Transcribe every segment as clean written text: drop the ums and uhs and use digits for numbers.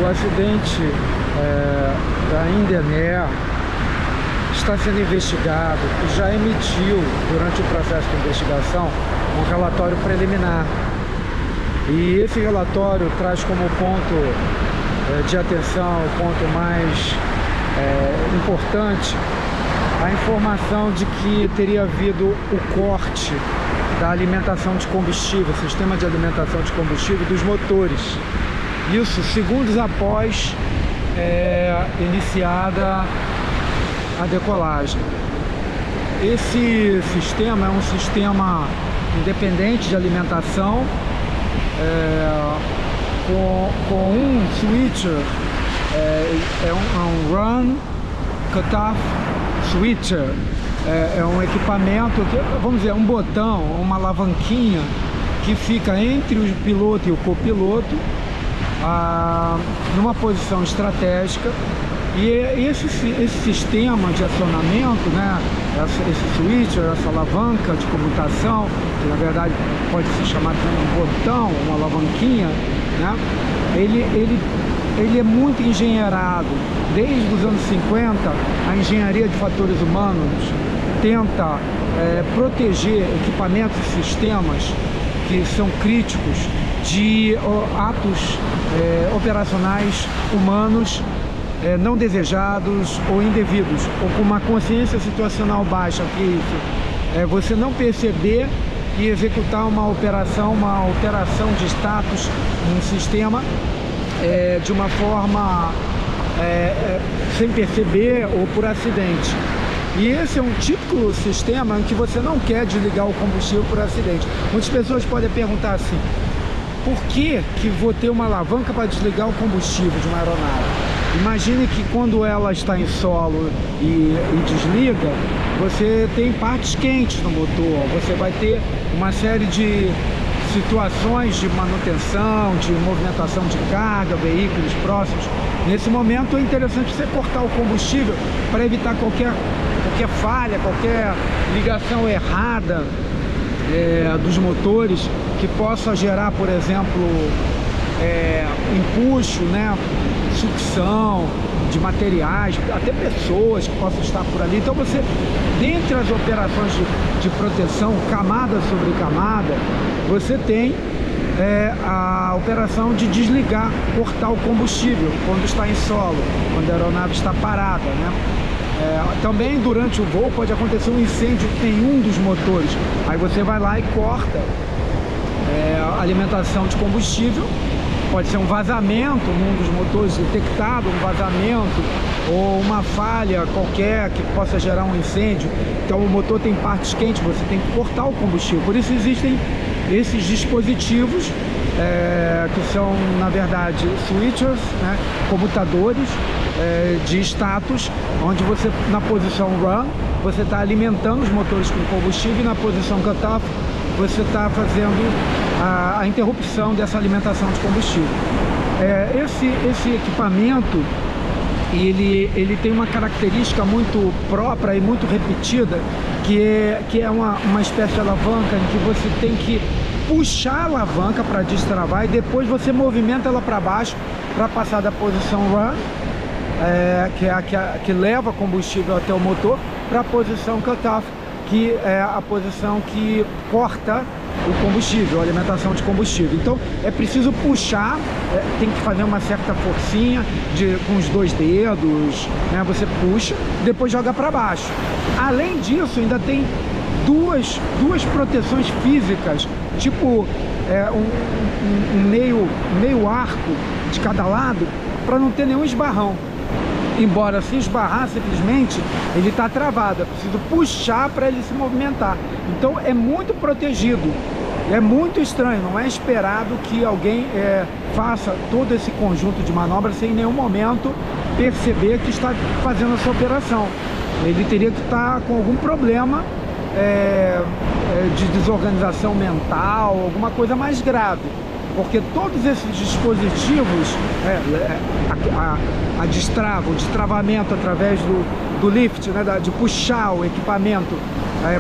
O acidente da Indian Air está sendo investigado e já emitiu, durante o processo de investigação, um relatório preliminar. E esse relatório traz como ponto de atenção, o ponto mais importante, a informação de que teria havido o corte da alimentação de combustível, sistema de alimentação de combustível dos motores. Isso segundos após iniciada a decolagem. Esse sistema é um sistema independente de alimentação, com um switcher, um run cutoff switcher, é um equipamento, vamos dizer, um botão, uma alavanquinha que fica entre o piloto e o copiloto, numa posição estratégica. E esse sistema de acionamento, né, esse switcher, essa alavanca de comutação, que na verdade pode se chamar de um botão, uma alavanquinha, né, ele é muito engenheirado. Desde os anos 50, a engenharia de fatores humanos tenta proteger equipamentos e sistemas que são críticos de atos operacionais humanos não desejados ou indevidos, ou com uma consciência situacional baixa, que é isso, você não perceber e executar uma operação, uma alteração de status num sistema de uma forma sem perceber ou por acidente. E esse é um típico sistema em que você não quer desligar o combustível por acidente. Muitas pessoas podem perguntar assim: por que vou ter uma alavanca para desligar o combustível de uma aeronave? Imagine que quando ela está em solo e desliga, você tem partes quentes no motor, você vai ter uma série de situações de manutenção, de movimentação de carga, veículos próximos. Nesse momento é interessante você cortar o combustível para evitar qualquer falha, qualquer ligação errada dos motores que possa gerar, por exemplo, empuxo, né, sucção de materiais, até pessoas que possam estar por ali. Então você, dentre as operações de proteção, camada sobre camada, você tem a operação de desligar, cortar o combustível quando está em solo, quando a aeronave está parada, né? Também durante o voo pode acontecer um incêndio em um dos motores, aí você vai lá e corta a alimentação de combustível. Pode ser um vazamento num dos motores detectado, um vazamento ou uma falha qualquer que possa gerar um incêndio. Então o motor tem partes quentes, você tem que cortar o combustível. Por isso existem esses dispositivos que são, na verdade, switchers, né, comutadores de status, onde você, na posição run, você está alimentando os motores com combustível, e na posição cutoff você está fazendo a interrupção dessa alimentação de combustível. Esse equipamento, ele tem uma característica muito própria e muito repetida, que é uma espécie de alavanca em que você tem que puxar a alavanca para destravar e depois você movimenta ela para baixo para passar da posição run, que é a que leva combustível até o motor, para a posição cutoff, que é a posição que corta o combustível, a alimentação de combustível. Então é preciso puxar, tem que fazer uma certa forcinha com os dois dedos, né? Você puxa, depois joga para baixo. Além disso, ainda tem duas proteções físicas, tipo um meio arco de cada lado, para não ter nenhum esbarrão. Embora se esbarrar, simplesmente ele está travado, é preciso puxar para ele se movimentar. Então é muito protegido, é muito estranho, não é esperado que alguém faça todo esse conjunto de manobras sem em nenhum momento perceber que está fazendo essa operação. Ele teria que estar com algum problema de desorganização mental, alguma coisa mais grave. Porque todos esses dispositivos, a destrava, o destravamento através do lift, né, de puxar o equipamento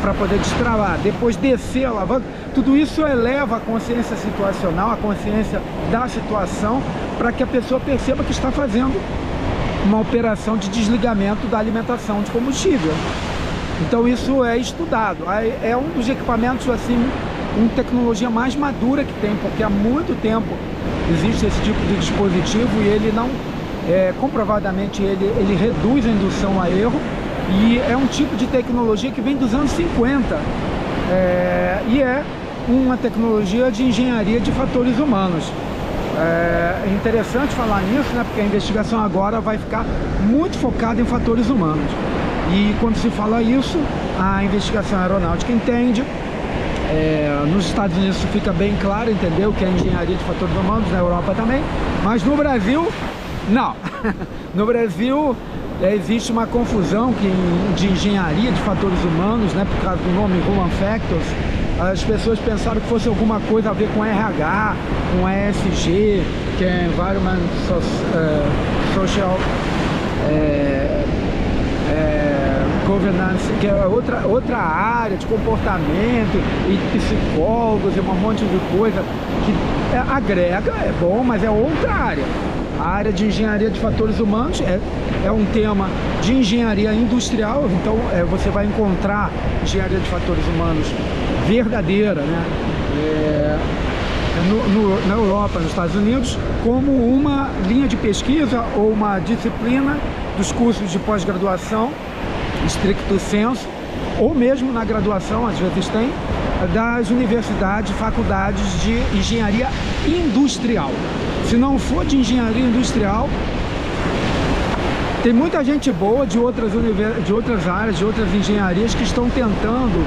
para poder destravar, depois descer a alavanca. Tudo isso eleva a consciência situacional, a consciência da situação, para que a pessoa perceba que está fazendo uma operação de desligamento da alimentação de combustível. Então isso é estudado, é um dos equipamentos assim, uma tecnologia mais madura que tem, porque há muito tempo existe esse tipo de dispositivo e ele não, comprovadamente ele reduz a indução a erro, e é um tipo de tecnologia que vem dos anos 50, e é uma tecnologia de engenharia de fatores humanos. É interessante falar nisso, né, porque a investigação agora vai ficar muito focada em fatores humanos. E quando se fala isso, a investigação aeronáutica entende. Nos Estados Unidos isso fica bem claro, entendeu? Que é engenharia de fatores humanos, na Europa também. Mas no Brasil, não. No Brasil existe uma confusão de engenharia de fatores humanos, né? Por causa do nome Human Factors. As pessoas pensaram que fosse alguma coisa a ver com RH, com ESG, que é Environment Social Governance, que é outra área de comportamento e psicólogos e um monte de coisa que agrega, é bom, mas é outra área. A área de engenharia de fatores humanos é um tema de engenharia industrial, então você vai encontrar engenharia de fatores humanos verdadeira, né? Na Europa, nos Estados Unidos, como uma linha de pesquisa ou uma disciplina dos cursos de pós-graduação, stricto sensu, ou mesmo na graduação, às vezes tem, das universidades, faculdades de engenharia industrial. Se não for de engenharia industrial, tem muita gente boa de outras áreas, de outras engenharias que estão tentando,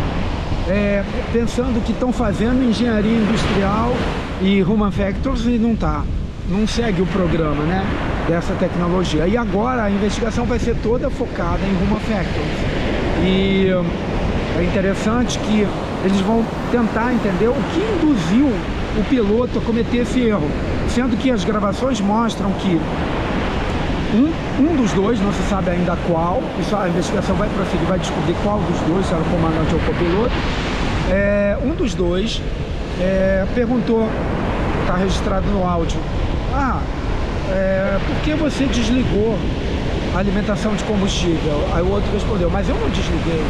pensando que estão fazendo engenharia industrial e Human Factors e não segue o programa, né, dessa tecnologia. E agora a investigação vai ser toda focada em Human Factors. E é interessante que eles vão tentar entender o que induziu o piloto a cometer esse erro, sendo que as gravações mostram que um dos dois, não se sabe ainda qual, isso a investigação vai prosseguir, vai descobrir qual dos dois, se era o comandante ou o copiloto. Um dos dois perguntou, está registrado no áudio, por que você desligou a alimentação de combustível? Aí o outro respondeu, mas eu não desliguei.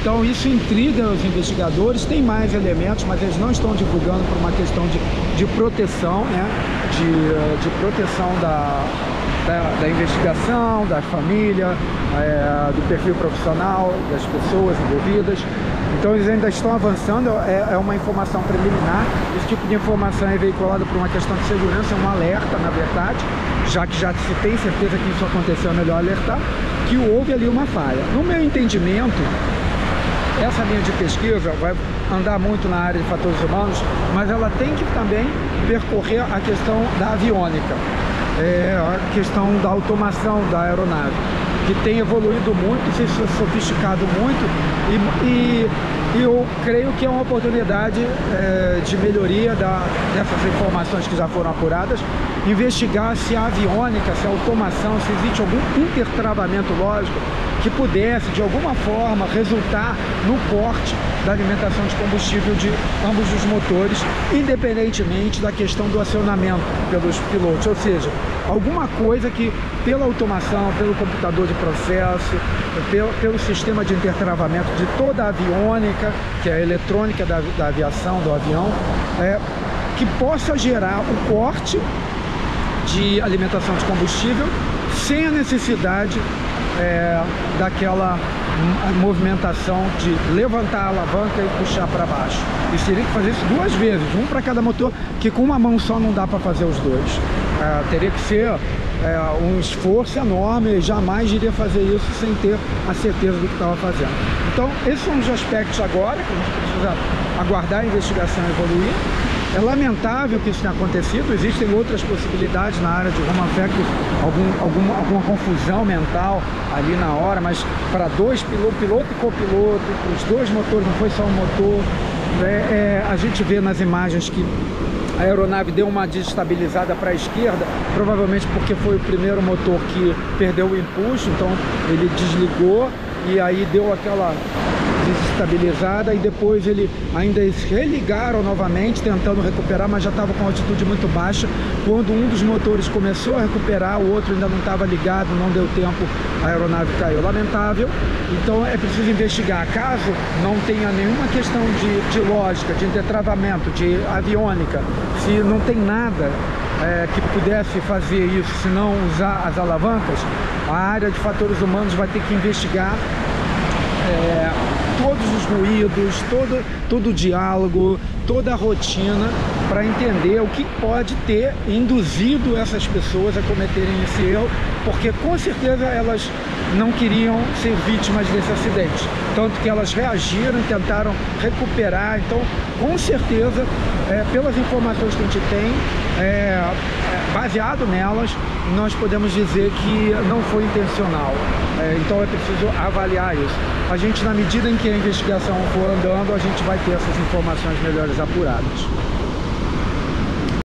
Então isso intriga os investigadores, tem mais elementos, mas eles não estão divulgando por uma questão de proteção, né? de proteção da investigação, da família, do perfil profissional, das pessoas envolvidas. Então eles ainda estão avançando, é uma informação preliminar. Esse tipo de informação é veiculada por uma questão de segurança, é um alerta, na verdade, já que já se tem certeza que isso aconteceu, é melhor alertar, que houve ali uma falha. No meu entendimento, essa linha de pesquisa vai andar muito na área de fatores humanos, mas ela tem que também percorrer a questão da aviônica, a questão da automação da aeronave, que tem evoluído muito, se sofisticado muito, e eu creio que é uma oportunidade de melhoria dessas informações que já foram apuradas, investigar se a aviônica, se a automação, se existe algum intertravamento lógico que pudesse, de alguma forma, resultar no corte da alimentação de combustível de ambos os motores, independentemente da questão do acionamento pelos pilotos, ou seja, alguma coisa que, pela automação, pelo computador de processo, pelo sistema de intertravamento de toda a aviônica, que é a eletrônica da aviação, do avião, que possa gerar o corte de alimentação de combustível sem a necessidade daquela movimentação de levantar a alavanca e puxar para baixo. E seria que fazer isso duas vezes, um para cada motor, que com uma mão só não dá para fazer os dois. Teria que ser um esforço enorme, e jamais iria fazer isso sem ter a certeza do que estava fazendo. Então, esses são os aspectos agora que a gente precisa aguardar a investigação evoluir. É lamentável que isso tenha acontecido, existem outras possibilidades na área de Human Factors, alguma confusão mental ali na hora, mas para dois piloto e copiloto, os dois motores, não foi só um motor, a gente vê nas imagens que a aeronave deu uma desestabilizada para a esquerda, provavelmente porque foi o primeiro motor que perdeu o impulso, então ele desligou e aí deu aquela desestabilizada, e depois eles religaram novamente tentando recuperar, mas já estava com altitude muito baixa. Quando um dos motores começou a recuperar, o outro ainda não estava ligado, não deu tempo, a aeronave caiu. Lamentável. Então é preciso investigar. Caso não tenha nenhuma questão de lógica, de entretravamento, de aviônica, se não tem nada que pudesse fazer isso, se não usar as alavancas, a área de fatores humanos vai ter que investigar todos os ruídos, todo o diálogo, toda a rotina, para entender o que pode ter induzido essas pessoas a cometerem esse erro, porque com certeza elas não queriam ser vítimas desse acidente, tanto que elas reagiram e tentaram recuperar. Então, com certeza, pelas informações que a gente tem, baseado nelas, nós podemos dizer que não foi intencional. Então é preciso avaliar isso. A gente, na medida em que a investigação for andando, a gente vai ter essas informações melhores apuradas.